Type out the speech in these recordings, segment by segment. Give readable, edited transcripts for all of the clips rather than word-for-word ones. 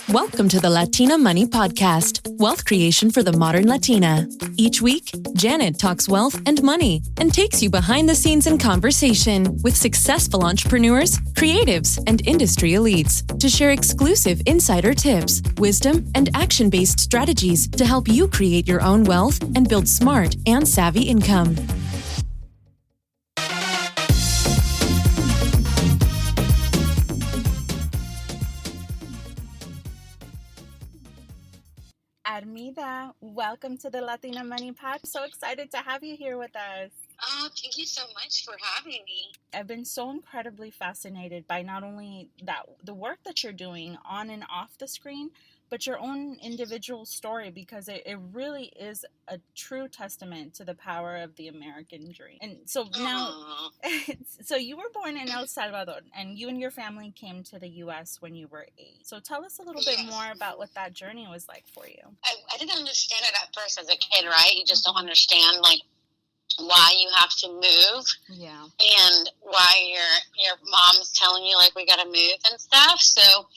Welcome to the Latina Money Podcast, wealth creation for the modern Latina. Each week, Janet talks wealth and money and takes you behind the scenes in conversation with successful entrepreneurs, creatives, and industry elites to share exclusive insider tips, wisdom, and action-based strategies to help you create your own wealth and build smart and savvy income. Armida, welcome to the Latina Money Podcast. So excited to have you here with us. Oh, thank you so much for having me. I've been so incredibly fascinated by not only the work that you're doing on and off the screen, but your own individual story, because it really is a true testament to the power of the American dream. And so now, so you were born in El Salvador, and you and your family came to the U.S. when you were 8. So tell us a little bit more about what that journey was like for you. I didn't understand it at first as a kid, right? You just don't understand, like, why you have to move. Yeah. And why your mom's telling you, like, we got to move and stuff. So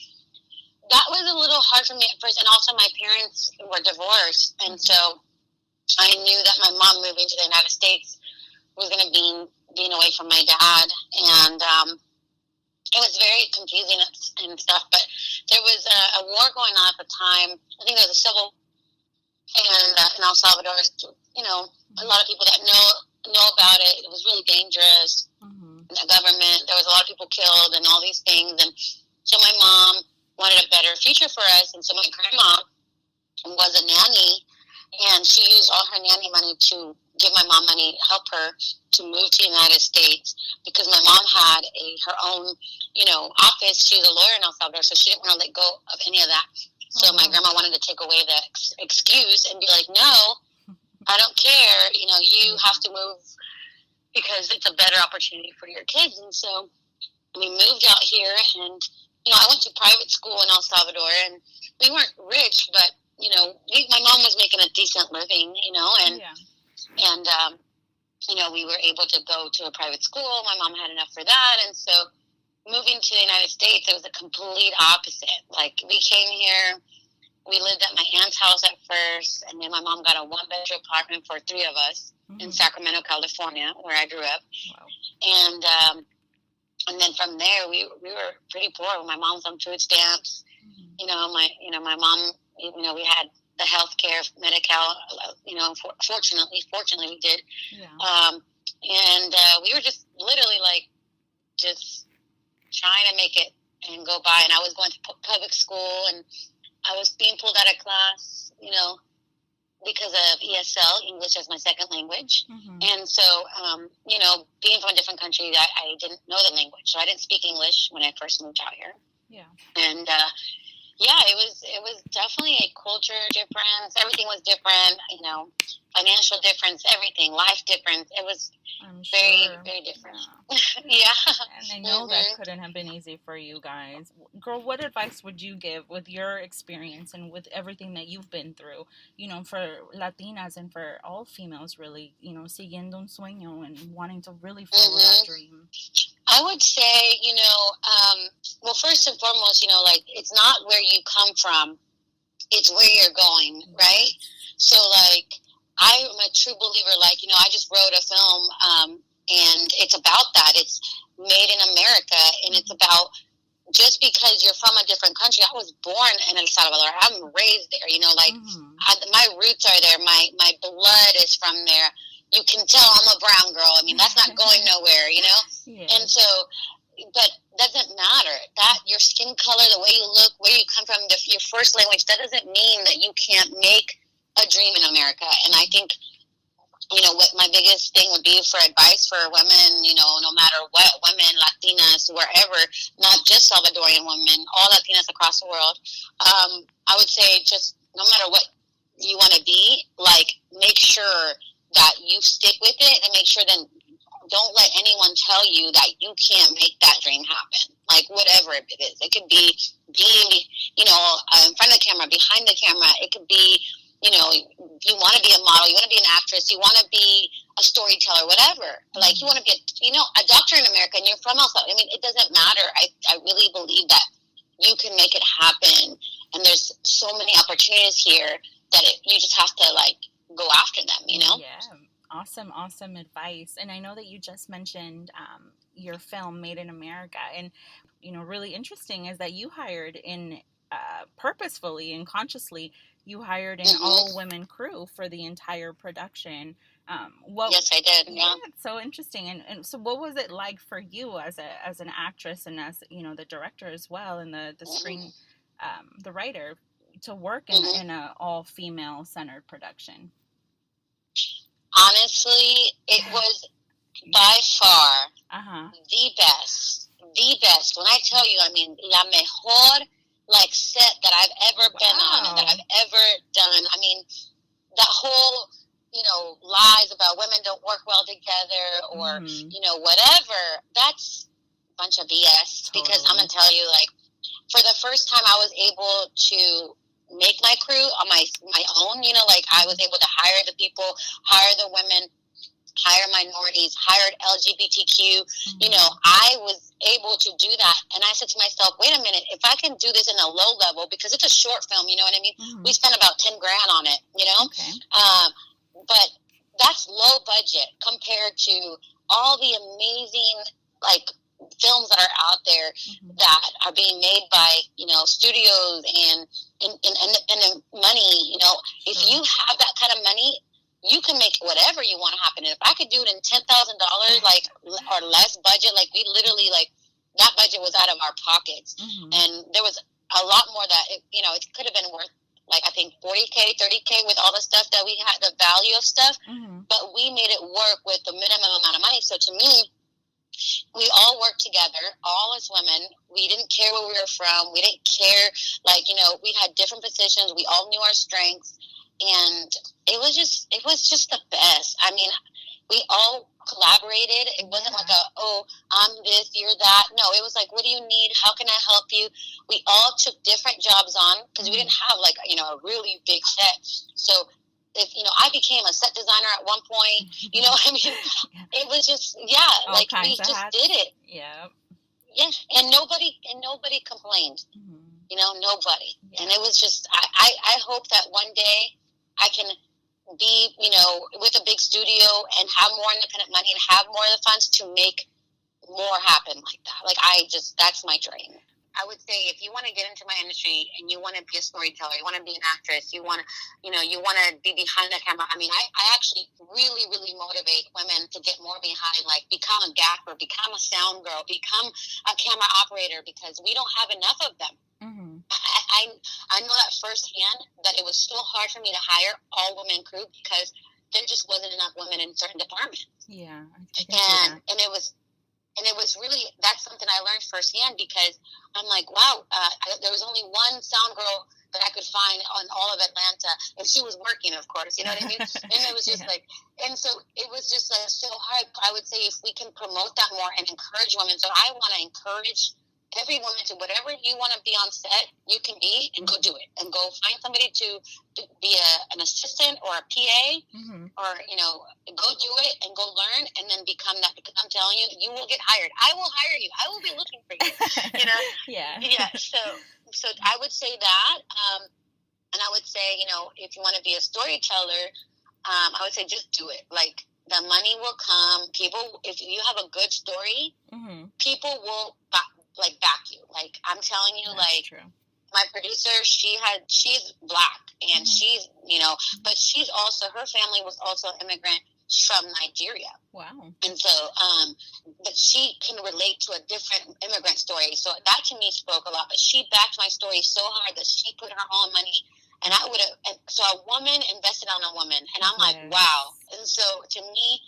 that was a little hard for me at first. And also my parents were divorced. And so I knew that my mom moving to the United States was going to be being away from my dad. And it was very confusing and stuff. But there was a war going on at the time. I think there was a civil and in El Salvador, you know, a lot of people that know about it. It was really dangerous. Mm-hmm. The government, there was a lot of people killed and all these things. And so my mom wanted a better future for us, and so my grandma was a nanny, and she used all her nanny money to give my mom money, help her to move to the United States, because my mom had her own, you know, office. She was a lawyer in El Salvador, so she didn't want to let go of any of that. So my grandma wanted to take away the excuse and be like, no, I don't care, you know, you have to move because it's a better opportunity for your kids. And so we moved out here, and you know, I went to private school in El Salvador, and we weren't rich, but, you know, my mom was making a decent living, you know, and you know, we were able to go to a private school. My mom had enough for that, and so moving to the United States, it was a complete opposite. Like, we came here, we lived at my aunt's house at first, and then my mom got a 1-bedroom apartment for 3 of us in Sacramento, California, where I grew up. Wow. And then from there, we were pretty poor. My mom's on food stamps. Mm-hmm. My mom, you know, we had the health care, Medi-Cal, you know, fortunately we did. Yeah. And we were just literally like, just trying to make it and go by. And I was going to public school, and I was being pulled out of class, you know, because of ESL, English as my second language. Mm-hmm. And so, you know, being from a different country, I didn't know the language. So I didn't speak English when I first moved out here. Yeah. And, it was definitely a culture difference. Everything was different, you know, financial difference, everything, life difference. It was very, very different. Yeah. And I know that couldn't have been easy for you guys. Girl, what advice would you give with your experience and with everything that you've been through, you know, for Latinas and for all females, really, you know, siguiendo un sueño and wanting to really follow that dream? I would say, you know, well, first and foremost, you know, like, it's not where you come from, it's where you're going, right? So, like, I'm a true believer, like, you know, I just wrote a film, and it's about that. It's made in America, and it's about, just because you're from a different country. I was born in El Salvador. I'm raised there, you know, like, my roots are there. My blood is from there. You can tell I'm a brown girl. I mean, that's not going nowhere, you know? Yeah. And so, but doesn't matter. That, your skin color, the way you look, where you come from, your first language, that doesn't mean that you can't make a dream in America. And I think, you know, what my biggest thing would be for advice for women, you know, no matter what, women, Latinas, wherever, not just Salvadorian women, all Latinas across the world, I would say, just no matter what you want to be, like, make sure that you stick with it, and make sure then don't let anyone tell you that you can't make that dream happen. Like, whatever it is. It could be being, you know, in front of the camera, behind the camera. It could be, you know, you want to be a model, you want to be an actress, you want to be a storyteller, whatever. Like, you want to be, a doctor in America, and you're from El Salvador. I mean, it doesn't matter. I really believe that you can make it happen. And there's so many opportunities here that you just have to like go after them, you know? Yeah. Awesome advice. And I know that you just mentioned your film Made in America. And, really interesting is that you hired in purposefully and consciously, you hired an all-women crew for the entire production. Yes, I did. Yeah. It's so interesting. And so what was it like for you as an actress and as, the director as well, and the screen, the writer, to work in a all-female centered production? Honestly, it was by far the best. When I tell you, I mean, la mejor like set that I've ever been on and that I've ever done. I mean, that whole, lies about women don't work well together or, whatever, that's a bunch of BS. Totally. Because I'm going to tell you, like, for the first time I was able to make my crew on my own, like I was able to hire the people, hire the women, hire minorities, hired LGBTQ, I was able to do that. And I said to myself, wait a minute, if I can do this in a low level, because it's a short film, you know what I mean? We spent about $10,000 on it, Okay. But that's low budget compared to all the amazing, like, films that are out there that are being made by, studios and money, if you have that kind of money, you can make whatever you want to happen. And if I could do it in $10,000, like, or less budget, like, we literally, like, that budget was out of our pockets. And there was a lot more that, it could have been worth, like, I think $40K, $30K with all the stuff that we had, the value of stuff. But we made it work with the minimum amount of money. So to me, we all worked together, all as women. We didn't care where we were from. We didn't care, like, we had different positions. We all knew our strengths. And it was just the best. I mean, we all collaborated. It wasn't like I'm this, you're that. No, it was like, what do you need? How can I help you? We all took different jobs on because we didn't have, like, a really big set. So, if, I became a set designer at one point, I mean, it was just, all like, we just hats. Did it. Yeah. Yeah. And nobody complained, nobody. Yeah. And it was just, I hope that one day I can be, with a big studio and have more independent money and have more of the funds to make more happen like that. Like, that's my dream. I would say if you want to get into my industry and you want to be a storyteller, you want to be an actress, you want to, you want to be behind the camera. I mean, I actually really, really motivate women to get more behind, like, become a gaffer, become a sound girl, become a camera operator, because we don't have enough of them. I know that firsthand, that it was so hard for me to hire all women crew because there just wasn't enough women in certain departments. Yeah, I can see that. And it was really, that's something I learned firsthand, because I'm like, wow, there was only one sound girl that I could find on all of Atlanta, and she was working, of course, you know what I mean? And it was just like, and so it was just like so hard. I would say if we can promote that more and encourage women. So I want to encourage every woman to, whatever you want to be on set, you can be, and go do it, and go find somebody to be an assistant or a PA, or, go do it and go learn, and then become that, because I'm telling you, you will get hired. I will hire you. I will be looking for you, Yeah. So I would say that, and I would say, if you want to be a storyteller, I would say just do it. Like, the money will come. People, if you have a good story, people will back you. Like, I'm telling you, that's like, true. My producer, she's Black, and she's, but she's also, her family was also an immigrant from Nigeria. Wow. And so, but she can relate to a different immigrant story. So that to me spoke a lot, but she backed my story so hard that she put her own money, and I would have, so a woman invested on a woman, and I'm like, wow. And so to me,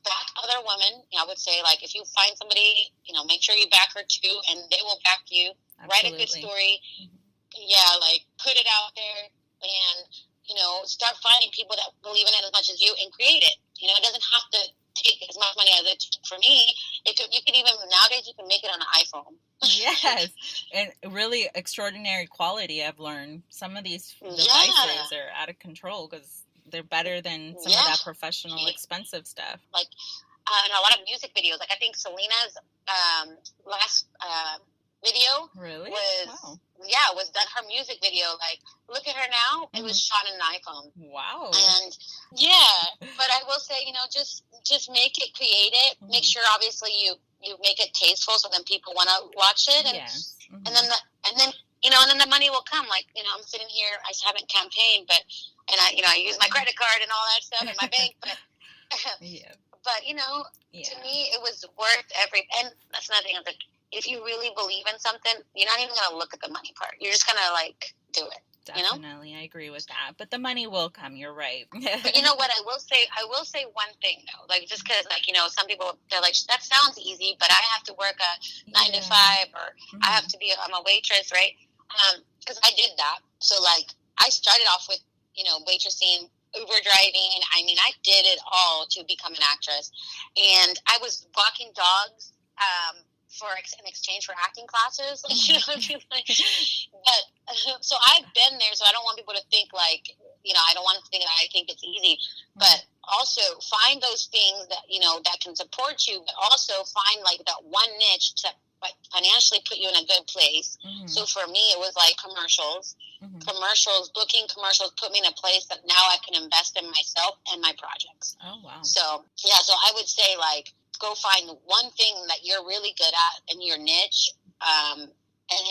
back other women, I would say, like, if you find somebody, make sure you back her too, and they will back you. Absolutely. Write a good story. Like, put it out there, and, start finding people that believe in it as much as you, and create it. It doesn't have to take as much money as it took for me. You can even, nowadays, you can make it on an iPhone. Yes, and really extraordinary quality, I've learned. Some of these devices are out of control, because they're better than some of that professional, expensive stuff. Like, and a lot of music videos. Like, I think Selena's last video. Really? Was done her music video. Like, look at her now. It was shot in an iPhone. Wow. And but I will say, just make it, create it. Make sure, obviously, you make it tasteful, so then people want to watch it. And and then the money will come. Like, I'm sitting here, I haven't campaigned, and I use my credit card and all that stuff in my bank, but but to me, it was worth and that's another thing. Like, if you really believe in something, you're not even going to look at the money part. You're just going to, like, do it. Definitely, I agree with that. But the money will come. You're right. But you know what? I will say one thing, though. Like, just because, like, some people, they're like, that sounds easy, but I have to work a 9 to 5, or I have to I'm a waitress, right? Because I did that. So, like, I started off with, waitressing, Uber driving. I mean, I did it all to become an actress. And I was walking dogs, in exchange for acting classes, you know what I mean? But so I've been there, so I don't want people to think like, I don't want to think that I think it's easy, but also find those things that, that can support you, but also find like that one niche to financially put you in a good place. So for me, it was like commercials, booking commercials put me in a place that now I can invest in myself and my projects. Oh, wow. So I would say, like, go find one thing that you're really good at in your niche, and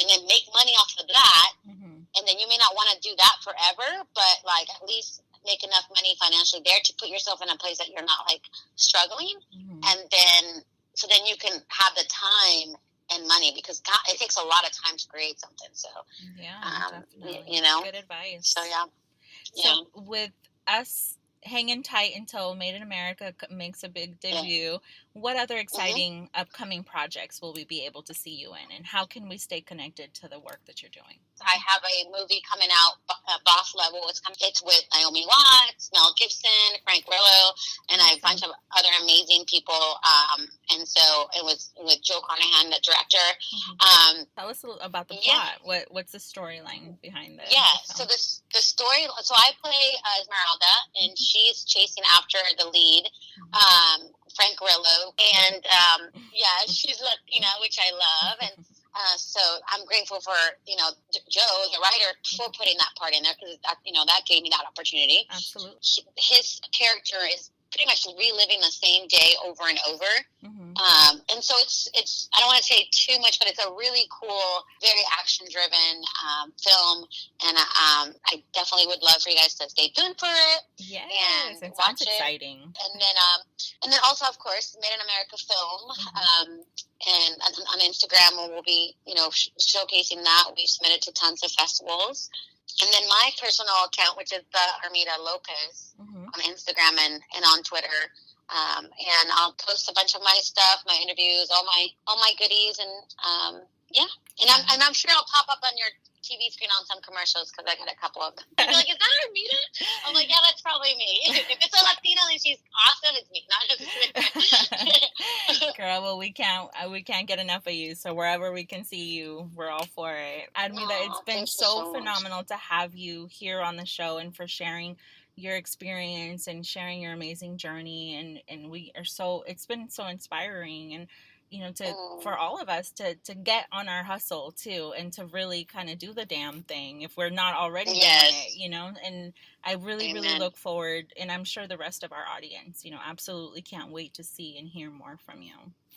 then make money off of that. And then you may not want to do that forever, but, like, at least make enough money financially there to put yourself in a place that you're not, like, struggling. And then, so then you can have the time and money, because it takes a lot of time to create something. So, definitely. Good advice. So, So with us hanging tight until Made in America makes a big debut, what other exciting upcoming projects will we be able to see you in, and how can we stay connected to the work that you're doing? I have a movie coming out, Boss Level. It's with Naomi Watts, Mel Gibson, Frank Grillo, and a bunch of other amazing people. And so it was with Joe Carnahan, the director. Tell us a little about the plot. What's the storyline behind this? So the story. So I play Esmeralda, and she's chasing after the lead, Frank Grillo, and she's Latina, which I love, and so I'm grateful for Joe, the writer, for putting that part in there, because that gave me that opportunity. Absolutely. His character is pretty much reliving the same day over and over. And so it's I don't want to say too much, but it's a really cool, very action-driven film, and I definitely would love for you guys to stay tuned for it. Yes, and it watch sounds exciting. And then also, of course, Made in America Film, and on Instagram we'll be showcasing that. We'll be submitted to tons of festivals. And then my personal account, which is the Armida Lopez, on Instagram and on Twitter, and I'll post a bunch of my stuff, my interviews, all my goodies, and and I'm sure I'll pop up on your TV screen on some commercials, because I got a couple of them. You're like, is that Armida? I'm like, yeah, that's probably me. If it's a Latina and she's awesome, it's me, not just Girl, well, we can't get enough of you. So wherever we can see you, we're all for it. Armida, it's been so phenomenal to have you here on the show, and for sharing your experience and sharing your amazing journey, and it's been so inspiring, and for all of us to get on our hustle too, and to really kind of do the damn thing if we're not already doing it, and I really look forward, and I'm sure the rest of our audience, absolutely can't wait to see and hear more from you.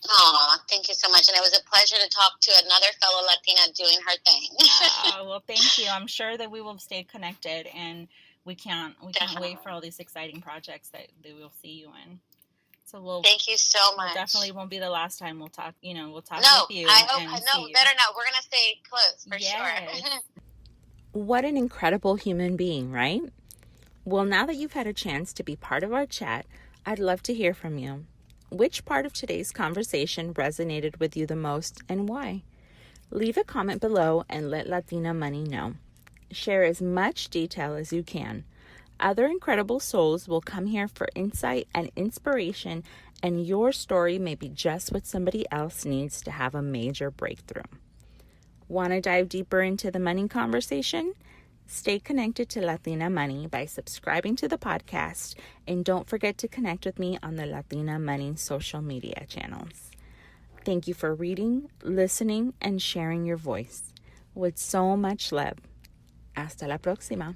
Oh, thank you so much. And it was a pleasure to talk to another fellow Latina doing her thing. Well, thank you. I'm sure that we will stay connected, and we can't wait for all these exciting projects that we'll see you in. So thank you so much. Definitely won't be the last time we'll talk. We'll talk with you. I know. Better not. We're gonna stay close for sure. What an incredible human being, right? Well, now that you've had a chance to be part of our chat, I'd love to hear from you. Which part of today's conversation resonated with you the most, and why? Leave a comment below and let Latina Money know. Share as much detail as you can. Other incredible souls will come here for insight and inspiration, and your story may be just what somebody else needs to have a major breakthrough. Want to dive deeper into the money conversation? Stay connected to Latina Money by subscribing to the podcast, and don't forget to connect with me on the Latina Money social media channels. Thank you for reading, listening, and sharing your voice. With so much love. Hasta la próxima.